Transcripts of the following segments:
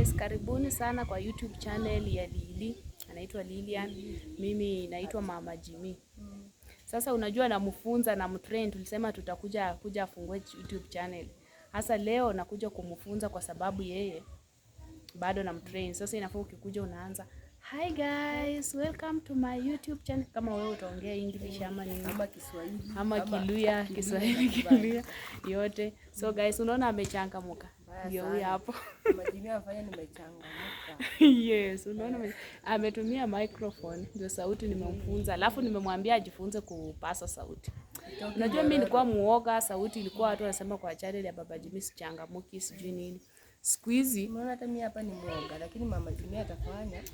guys, karibuni sana kwa YouTube channel ya Lili. Anaitwa Lilian. Mimi naitwa Mama Jimmy. Sasa unajua namfunza na mtrain, tulisema tutakuja afungue YouTube channel. Hasa leo nakuja kumfunza kwa sababu yeye bado namtrain. Sasa inafaa ukikuja unaanza, "Hi guys, welcome to my YouTube channel." Kama wewe utaongea English ama nini ama Kiswahili ama Kiluya, Kiswahili, Kiluya yote. So guys, unaona amechangamuka. Ndio huyu hapo. Majini afanya nimechangamuka. Yes, unaona ametumia microphone ndio sauti nimemfunza. Alafu nimemwambia ajifunze kupasa sauti. Unajua mimi nilikuwa muoga, sauti ilikuwa watu wanasema kwa channel ya Baba Jimmy sichangamuki sijui nini. Siku hizi unaona hata mimi hapa ni muoga, lakini Mama Jimmy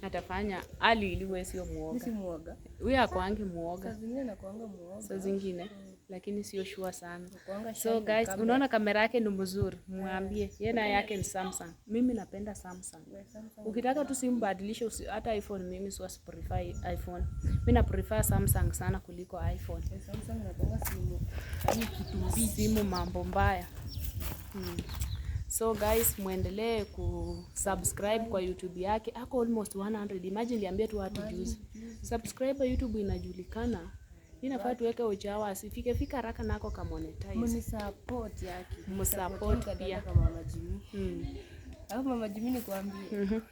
atafanya ali iliwe sio muoga. Si muoga. Huyu akwangi muoga. Saa zingine anakuanga muoga. Saa zingine lakini sio sure sana. So guys, unaona kamera yake ni mzuri. Mwambie yeye na yake ni Samsung. Mimi napenda Samsung. Ukitaka tu simu badilisha hata iPhone, mimi siwezi prefer iPhone. Mimi na prefer Samsung sana kuliko iPhone. Samsung napenda simu mambo mbaya. So guys, muendelee kusubscribe kwa YouTube yake. Ako almost 100. Imagine niambie tu watu juzi. Subscriber YouTube inajulikana. Inafaa tuweke uchawa asifike fika haraka nako kama monetize. Mnisupport yake. Msupport pia kama Mama Jimmy. Alafu Mama Jimmy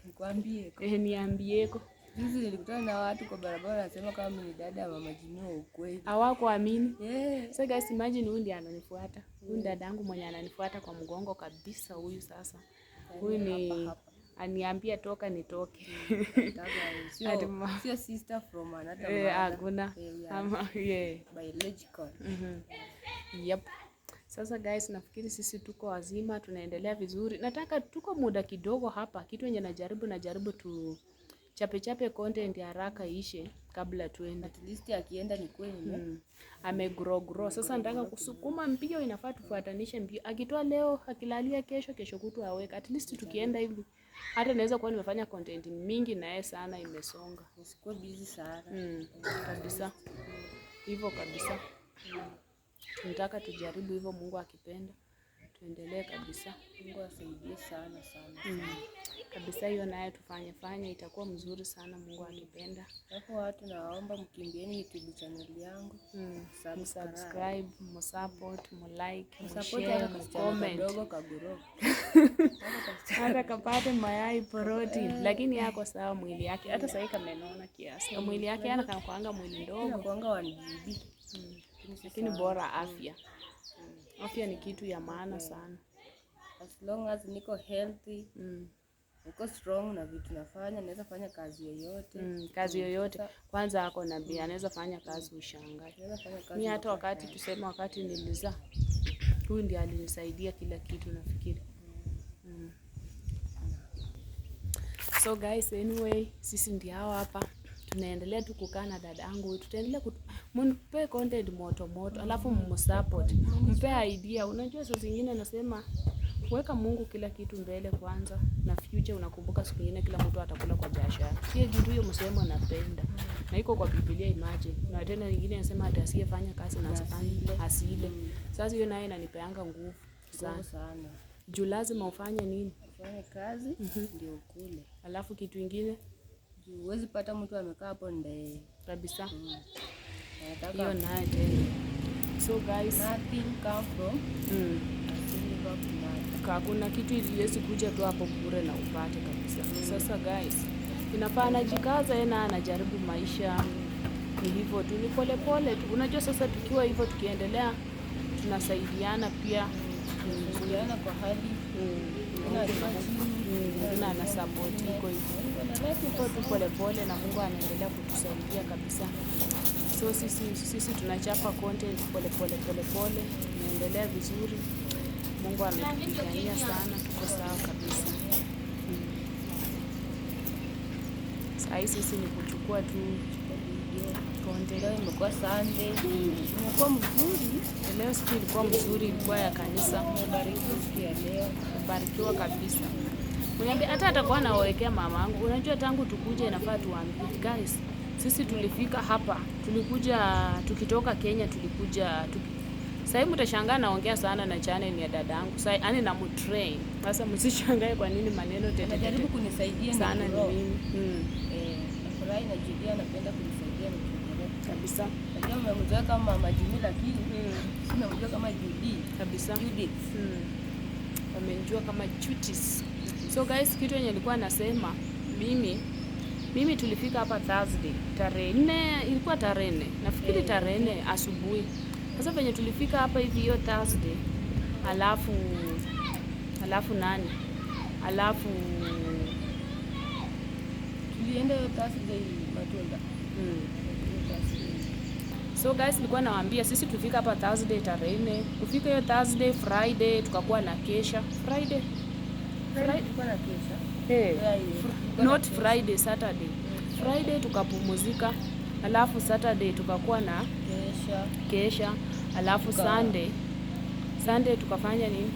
nikwambie. Niambieko. Juzi nilikutana na watu kwa barabara nasema kama mimi ni dada ya Mama Jimmy wa ukweli. Hawakuamini. So guys, imagine huyu ndiye ananifuata. Huyu dadangu mwenye ananifuata kwa mgongo kabisa huyu sasa. Huyu ni aniambia toka nitoke. Sio sister from another mother. Hakuna. Ama biological. Yep. Sasa guys, nafikiri sisi tuko wazima, tunaendelea vizuri. Nataka tuko muda kidogo hapa. Kitu yenye najaribu tu chape content ya haraka ishe kabla tuende. At least akienda ni kweli. Amegrow. Sasa nataka kusukuma mbio, inafaa tufuatanishe mbio. Akitoa leo, akilalia kesho kutu aweka. At least tukienda hivi hata naweza kuwa nimefanya content mingi na yeye sana imesonga. Usikuwe busy sana. Kabisa. Hivyo kabisa. Tunataka tujaribu hivyo, Mungu akipenda. Tuendelee kabisa. Mungu asaidie sana. Kabisa hiyo naye tufanye itakuwa mzuri sana, Mungu akipenda. Hapo watu nawaomba mkimbieni YouTube channel yangu. Subscribe, msupport, like, share, comment. Hata kapate mayai protein, lakini yako sawa mwili yake. Hata sasa kamenona kiasi. Mwili yake anakuanga mwili ndogo. Anakuanga 1GB. Lakini bora afya. Afya ni kitu ya maana sana. As long as niko healthy, niko strong na vitu nafanya, naweza fanya kazi yoyote. Kazi yoyote. Kwanza ako na bia, anaweza fanya kazi ushangae. Mimi hata wakati nilizaa, huyu ndiye alinisaidia kila kitu nafikiri. So guys, anyway, sisi ndio hapa. Tunaendelea tu kukaa na dadangu. Tutaendelea mpe content moto. Alafu msupport. Mpe idea. Unajua saa zingine nasema weka Mungu kila kitu mbele kwanza, na future unakumbuka siku nyingine kila mtu atakula kwa jasho yake. Hiyo kitu hiyo msemo napenda. Na iko kwa Biblia, imagine. Na tena nyingine inasema hata asiyefanya kazi na asile. Sasa hiyo naye inanipeanga nguvu sana. Juu lazima ufanye nini? Ufanye kazi ndio ukule. Alafu kitu kingine huwezi pata mtu amekaa hapo ndio kabisa. Hiyo naye tena. So guys, nothing come from kuna kitu iliwezi kuja tu hapo bure na upate kabisa. Sasa guys, inafaa najikaza yena anajaribu maisha. Ni hivyo tu, ni pole tu. Unajua sasa tukiwa hivyo tukiendelea tunasaidiana pia. Tunasaidiana kwa hali. Na ana support iko hivyo. Tuko tu pole na Mungu anaendelea kutusaidia kabisa. So sisi tunachapa content pole. Tunaendelea vizuri. Mungu ametupigania sana, tuko sawa kabisa. Sasa sisi ni kuchukua tu content. Leo imekuwa Sunday. Imekuwa mzuri. Leo siku ilikuwa mzuri, ilikuwa ya kanisa. Barikiwa kabisa. Uniambia hata atakuwa anaoekea mamangu. Unajua tangu tukuje inafaa tuambie guys. Sisi tulifika hapa. Tulikuja tukitoka Kenya, sasa hivi mtashangaa naongea sana na channel ya dadangu. Sasa yani na mtrain. Sasa msishangae kwa nini maneno tete. Anajaribu kunisaidia sana ni mimi. Nafurahi na Julia anapenda kunisaidia nikiendelea. Kabisa. Najua mmemjua kama Mama Jimmy lakini sina mjua kama Judy. Kabisa. Judith. Wamenijua kama Chutis. So guys, kitu yenye nilikuwa nasema mimi tulifika hapa Thursday tarehe 4, ilikuwa tarehe 4. Nafikiri tarehe 4 asubuhi. Sasa venye tulifika hapa hivi hiyo Thursday, alafu tulienda hiyo Thursday Matunda. So guys, nilikuwa nawaambia sisi tulifika hapa Thursday tarehe 4. Kufika hiyo Thursday, Friday tukakuwa na kesha. Friday tulikuwa na kesha. Not Friday, Saturday. Friday tukapumzika. Alafu Saturday tukakuwa na kesha. Alafu Sunday tukafanya nini?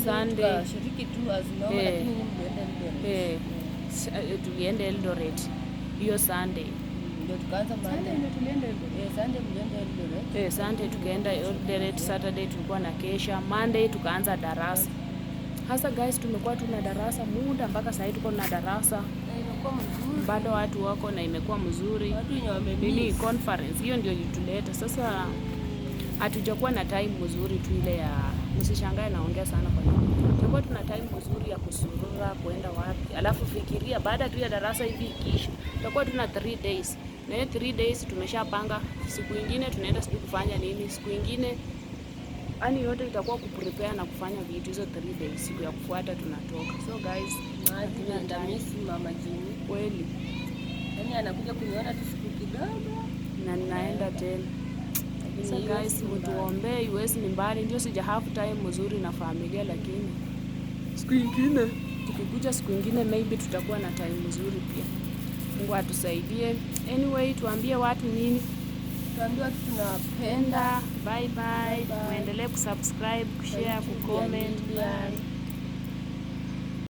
Sunday shiriki tu as normal lakini mlienda tulienda Eldoret hiyo Sunday. Ndio tukaanza Monday ndio tulienda Eldoret. Sunday mlienda Eldoret. Sunday tukaenda Eldoret, Saturday tulikuwa na kesha, Monday tukaanza darasa. Hasa guys, tumekuwa tuna darasa muda mpaka sasa tuko na darasa. Imekuwa mzuri. Bado watu wako na imekuwa mzuri. Watu wenye Nini conference hiyo ndio ilituleta. Sasa hatujakuwa na time mzuri tu ile ya msishangae naongea sana kwa nini. Tutakuwa tuna time mzuri ya kusurura kwenda wapi. Alafu fikiria baada tu ya darasa hivi ikiisha, tutakuwa tuna 3 days. Na hiyo 3 days tumeshapanga siku nyingine tunaenda sijui kufanya nini. Siku nyingine ani yote itakuwa kuprepare na kufanya vitu hizo 3 days. Siku ya kufuata tunatoka. So guys, ndamisi Mama Jimmy kweli. Yaani anakuja kuniona tu siku kidogo na ninaenda tena. So guys, mtuombee. US ni mbali, ndio sija have time mzuri na familia, lakini siku nyingine tukikuja, siku nyingine maybe tutakuwa na time mzuri pia. Mungu atusaidie. Anyway, tuambie watu nini? Tuambie watu tunapenda. Bye bye. Muendelee kusubscribe, kushare, kucomment. Bye.